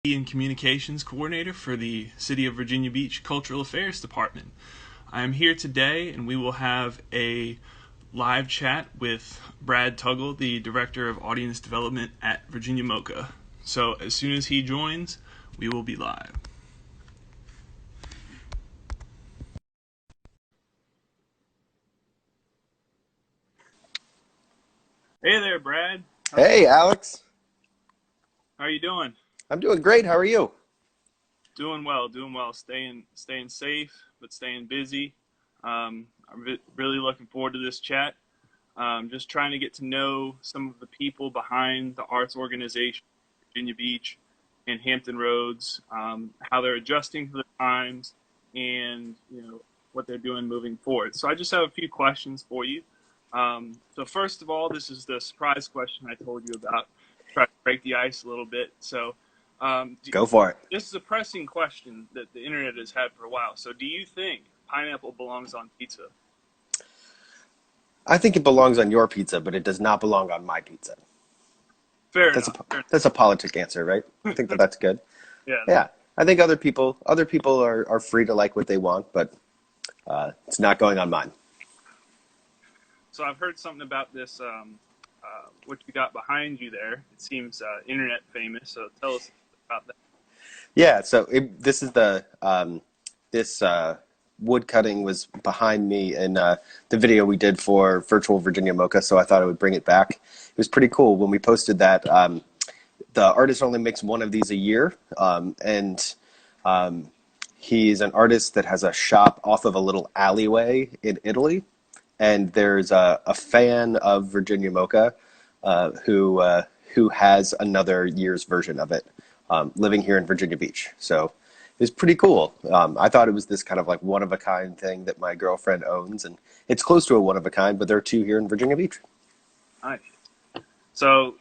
and Communications Coordinator for the City of Virginia Beach Cultural Affairs Department. I am here today and we will have a live chat with Brad Tuggle, the Director of Audience Development at Virginia MOCA. So as soon as he joins, we will be live. Hey there, Brad. Hey, Alex. How are you doing? I'm doing great. How are you? Doing well, doing well. Staying safe, but staying busy. I'm really looking forward to this chat. Just trying to get to know some of the people behind the arts organization, Virginia Beach and Hampton Roads, how they're adjusting to the times, and what they're doing moving forward. So I just have a few questions for you. So first of all, this is the surprise question I told you about. Try to break the ice a little bit. So Go for it. this is a pressing question that the internet has had for a while. So do you think pineapple belongs on pizza? I think it belongs on your pizza, but it does not belong on my pizza. Fair That's a enough. Fair that's a politic answer, right? I think that's good. enough. Yeah. Yeah, I think other people are free to like what they want, but it's not going on mine. So I've heard something about this, what you got behind you there. It seems internet famous. So tell us about that. Yeah, so this is this wood cutting was behind me in the video we did for Virtual Virginia Mocha, so I thought I would bring it back. It was pretty cool when we posted that. The artist only makes one of these a year, and he's an artist that has a shop off of a little alleyway in Italy, and there's a fan of Virginia Mocha who has another year's version of it, living here in Virginia Beach. So it was pretty cool. I thought it was this kind of like one of a kind thing that my girlfriend owns, and it's close to a one of a kind, but there are two here in Virginia Beach. Nice. So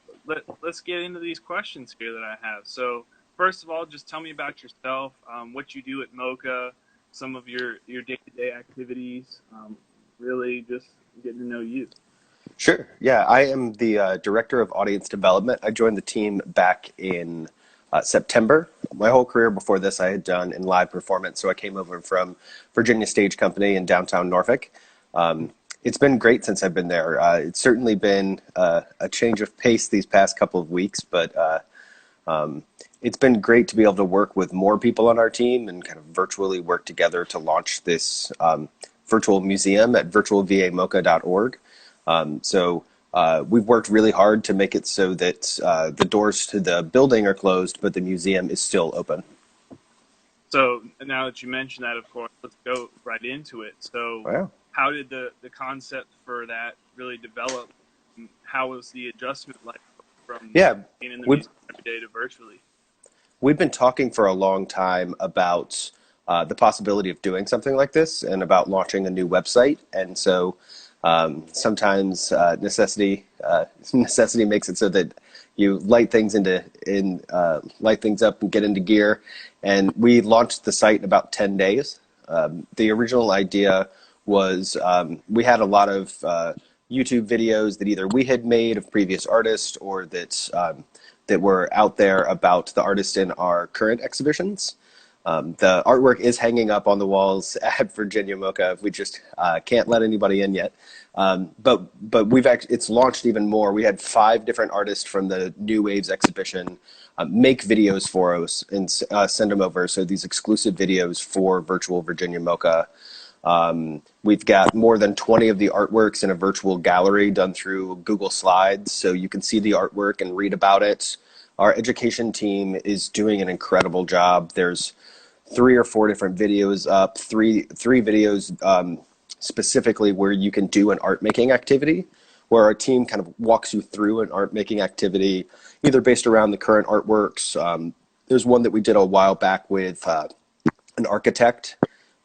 let's get into these questions here that I have. So first of all, just tell me about yourself, what you do at MoCA, some of your day-to-day activities, really just getting to know you. Sure. Yeah, I am the director of audience development. I joined the team back in September. My whole career before this I had done in live performance, so I came over from Virginia Stage Company in downtown Norfolk. It's been great since I've been there. It's certainly been a change of pace these past couple of weeks, but it's been great to be able to work with more people on our team and kind of virtually work together to launch this virtual museum at virtualvamoca.org. We've worked really hard to make it so that the doors to the building are closed, but the museum is still open. So now that you mentioned that, of course, let's go right into it. So Wow. how did the concept for that really develop? How was the adjustment like from Yeah, being in the we've museum every day to virtually? we've been talking for a long time about the possibility of doing something like this and about launching a new website. And so sometimes necessity makes it so that you light things up and get into gear. And we launched the site in about 10 days. The original idea was we had a lot of YouTube videos that either we had made of previous artists or that were out there about the artists in our current exhibitions. The artwork is hanging up on the walls at Virginia MoCA. We just can't let anybody in yet. But it's launched even more. We had 5 different artists from the New Waves exhibition make videos for us and send them over. So these exclusive videos for Virtual Virginia MoCA. We've got more than 20 of the artworks in a virtual gallery done through Google Slides, so you can see the artwork and read about it. Our education team is doing an incredible job. There's 3 or 4 different videos up, three videos specifically where you can do an art making activity, where our team kind of walks you through an art making activity, either based around the current artworks. There's one that we did a while back with an architect.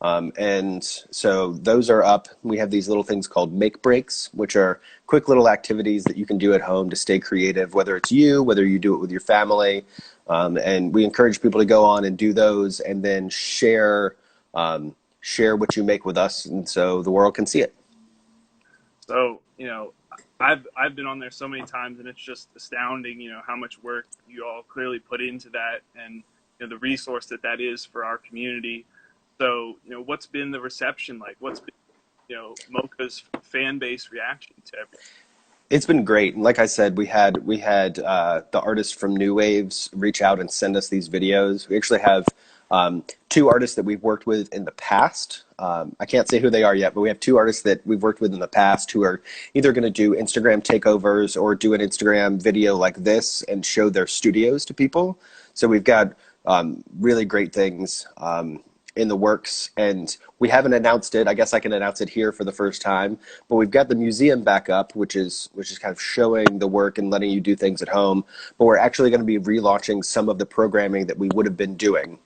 And so those are up. We have these little things called make breaks, which are quick little activities that you can do at home to stay creative, whether it's you, whether you do it with your family. And we encourage people to go on and do those and then share what you make with us, and so the world can see it. So, I've been on there so many times, and it's just astounding, how much work you all clearly put into that, and the resource that is for our community. So, what's been the reception like? What's been, MOCA's fan base reaction to everything? It's been great, and like I said, we had the artists from New Waves reach out and send us these videos. We actually have two artists that we've worked with in the past. I can't say who they are yet, but we have two artists that we've worked with in the past who are either going to do Instagram takeovers or do an Instagram video like this and show their studios to people. So we've got really great things in the works, and we haven't announced it. I guess I can announce it here for the first time, but we've got the museum back up, which is kind of showing the work and letting you do things at home. But we're actually going to be relaunching some of the programming that we would have been doing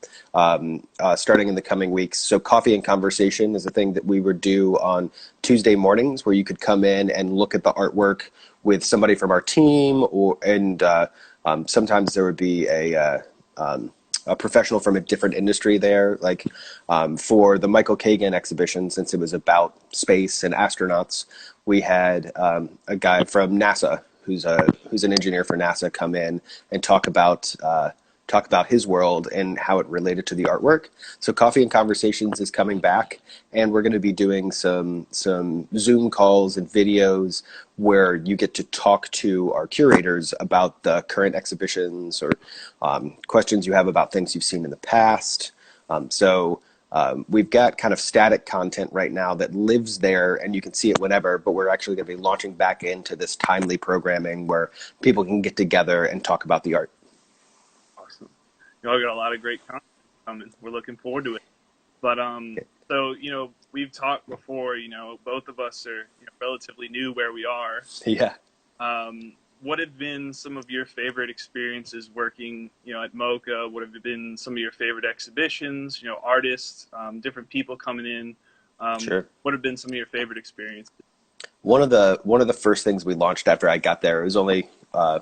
starting in the coming weeks. So coffee and conversation is a thing that we would do on Tuesday mornings, where you could come in and look at the artwork with somebody from our team, and sometimes there would be a professional from a different industry there. Like for the Michael Kagan exhibition, since it was about space and astronauts, we had a guy from NASA who's an engineer for NASA come in and talk about his world and how it related to the artwork. So Coffee and Conversations is coming back, and we're going to be doing some Zoom calls and videos where you get to talk to our curators about the current exhibitions, or questions you have about things you've seen in the past. We've got kind of static content right now that lives there and you can see it whenever, but we're actually going to be launching back into this timely programming where people can get together and talk about the art. Awesome. You all got a lot of great content coming. We're looking forward to it. But so we've talked before. Both of us are relatively new where we are. Yeah. What have been some of your favorite experiences working, at MOCA? What have been some of your favorite exhibitions? Artists, different people coming in. Sure. What have been some of your favorite experiences? One of the first things we launched after I got there, it was only a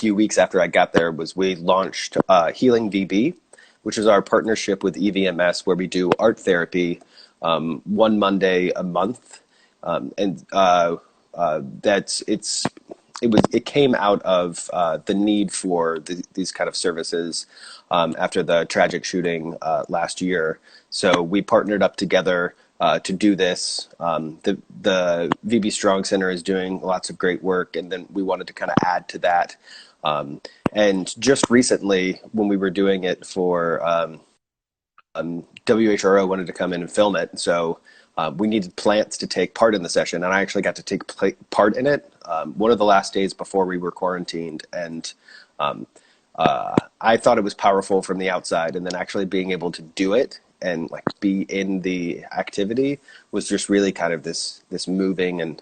few weeks after I got there, was we launched Healing VB, which is our partnership with EVMS, where we do art therapy one Monday a month, and it came out of the need for these kind of services after the tragic shooting last year. So we partnered up together to do this. The VB Strong Center is doing lots of great work, and then we wanted to kind of add to that. And just recently, when we were doing it for WHRO wanted to come in and film it, so we needed plants to take part in the session, and I actually got to take part in it one of the last days before we were quarantined, and I thought it was powerful from the outside, and then actually being able to do it and like be in the activity was just really kind of this moving and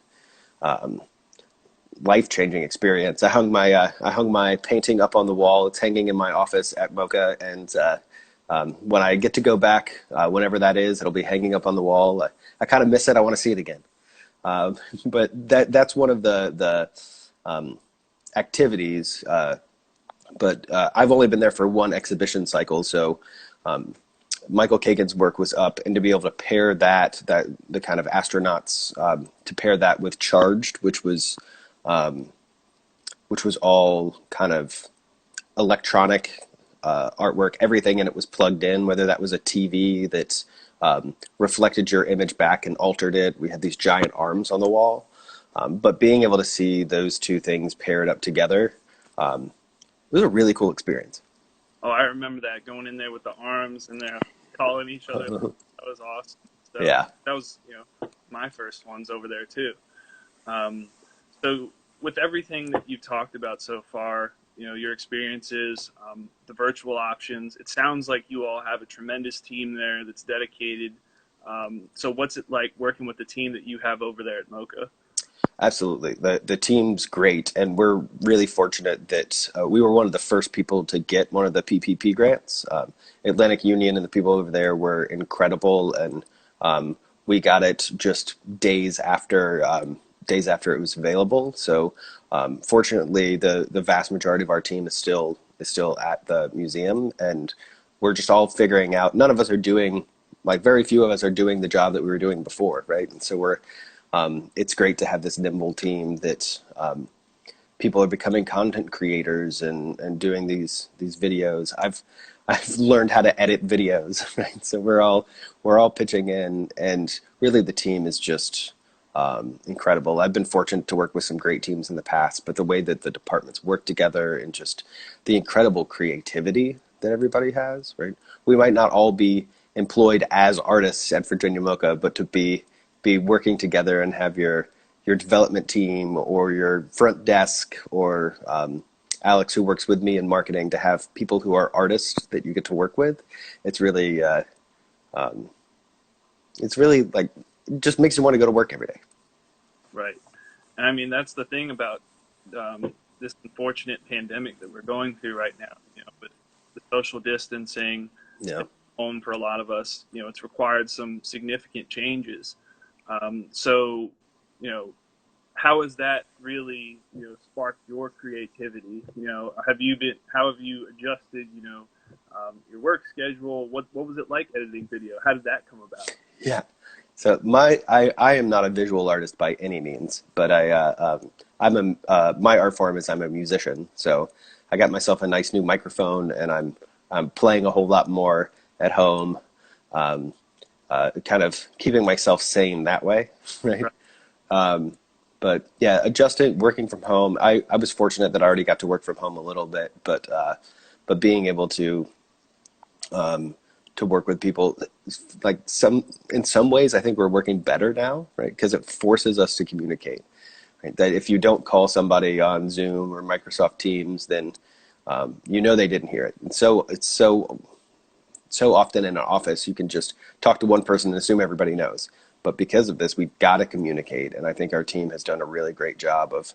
life-changing experience. I hung my painting up on the wall. It's hanging in my office at MOCA, and when I get to go back, whenever that is, it'll be hanging up on the wall. I kind of miss it. I want to see it again. But that's one of the activities. But I've only been there for one exhibition cycle, so Michael Kagan's work was up, and to be able to pair that the kind of astronauts, to pair that with Charged, which was all kind of electronic artwork. Everything in it was plugged in, whether that was a TV that reflected your image back and altered it. We had these giant arms on the wall. But being able to see those two things paired up together, it was a really cool experience. Oh, I remember that, going in there with the arms and they're calling each other. That was awesome. So Yeah. That was, my first ones over there too. So with everything that you've talked about so far, your experiences, the virtual options, it sounds like you all have a tremendous team there that's dedicated. So what's it like working with the team that you have over there at MOCA? Absolutely. The team's great, and we're really fortunate that we were one of the first people to get one of the PPP grants. Atlantic Union and the people over there were incredible, and we got it just days after it was available. So fortunately, the vast majority of our team is still at the museum, and we're just all figuring out. None of us are doing, very few of us are doing the job that we were doing before, right? And so It's great to have this nimble team that people are becoming content creators and doing these videos. I've learned how to edit videos, right? So we're all pitching in, and really the team is just incredible. I've been fortunate to work with some great teams in the past, but the way that the departments work together and just the incredible creativity that everybody has, right? We might not all be employed as artists at Virginia MOCA, but to be working together and have your development team or your front desk or Alex, who works with me in marketing, to have people who are artists that you get to work with. It's really it's really like, it just makes you want to go to work every day. Right. And I mean, that's the thing about this unfortunate pandemic that we're going through right now, with the social distancing Yeah. at home for a lot of us, it's required some significant changes. So, you know, how has that really, sparked your creativity? How have you adjusted, your work schedule? What was it like editing video? How did that come about? Yeah. So I am not a visual artist by any means, but my art form is I'm a musician. So I got myself a nice new microphone, and I'm playing a whole lot more at home, um, kind of keeping myself sane that way, right? Right. But yeah, adjusting, working from home. I was fortunate that I already got to work from home a little bit, but being able to work with people, like in some ways, I think we're working better now, right? Because it forces us to communicate. Right? That if you don't call somebody on Zoom or Microsoft Teams, then they didn't hear it. And so it's so often in an office, you can just talk to one person and assume everybody knows. But because of this, we've got to communicate, and I think our team has done a really great job of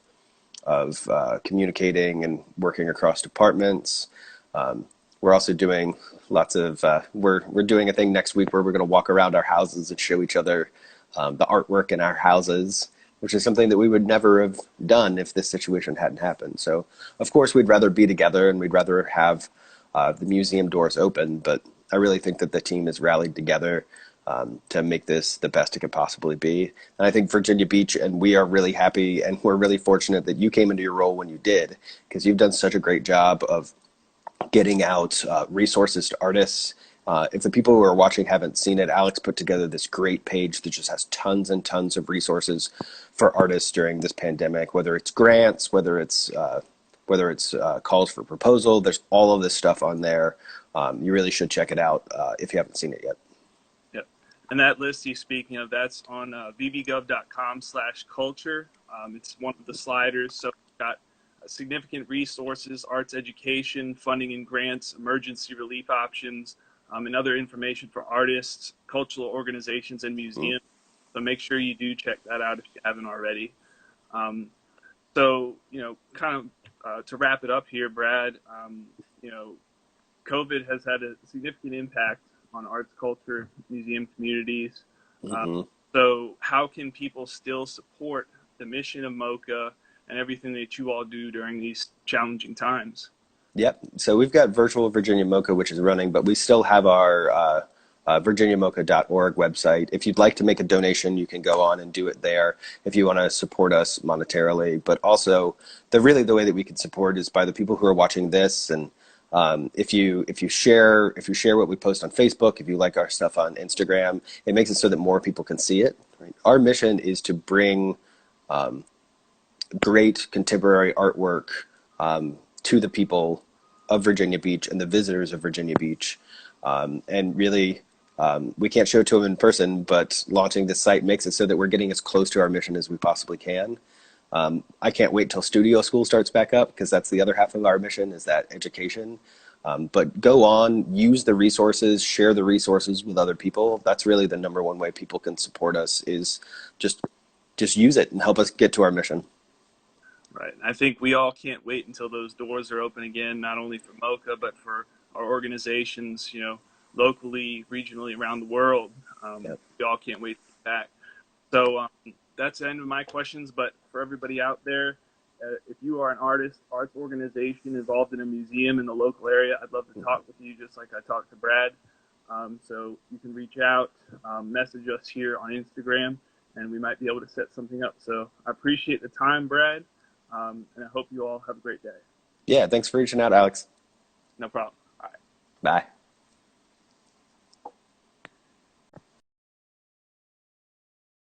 communicating and working across departments. Um, we're also doing lots of we're doing a thing next week where we're going to walk around our houses and show each other the artwork in our houses, which is something that we would never have done if this situation hadn't happened. So, of course, we'd rather be together and we'd rather have the museum doors open, but I really think that the team has rallied together to make this the best it could possibly be. And I think Virginia Beach, and we are really happy and we're really fortunate that you came into your role when you did, because you've done such a great job of getting out resources to artists. If the people who are watching haven't seen it, Alex put together this great page that just has tons and tons of resources for artists during this pandemic, whether it's grants, whether it's calls for proposal. There's all of this stuff on there. You really should check it out if you haven't seen it yet. Yep. And that list he's speaking of, that's on vbgov.com/culture. It's one of the sliders. So we've got significant resources, arts education, funding and grants, emergency relief options, and other information for artists, cultural organizations, and Mm. museums. So make sure you do check that out if you haven't already. Um, so, kind of to wrap it up here, Brad, you know, COVID has had a significant impact on arts, culture, museum communities. Uh, Hmm. so, how can people still support the mission of MOCA and everything that you all do during these challenging times? Yep. So we've got virtual Virginia MoCA, which is running, but we still have our virginiamoca.org website. If you'd like to make a donation, you can go on and do it there if you want to support us monetarily. But also, the way that we can support is by the people who are watching this. And if you share what we post on Facebook, if you like our stuff on Instagram, it makes it so that more people can see it. Right? Our mission is to bring great contemporary artwork to the people of Virginia Beach and the visitors of Virginia Beach. And really, we can't show it to them in person, but launching this site makes it so that we're getting as close to our mission as we possibly can. I can't wait till studio school starts back up, because that's the other half of our mission, is that education. But go on, use the resources, share the resources with other people. That's really the number one way people can support us, is just just use it and help us get to our mission. Right. I think we all can't wait until those doors are open again, not only for MOCA, but for our organizations, locally, regionally, around the world. Yeah. We all can't wait to get back. So that's the end of my questions. But for everybody out there, if you are an artist, arts organization involved in a museum in the local area, I'd love to talk with you just like I talked to Brad. So you can reach out, message us here on Instagram, and we might be able to set something up. So I appreciate the time, Brad, and I hope you all have a great day. Yeah, thanks for reaching out, Alex. No problem. All right. Bye.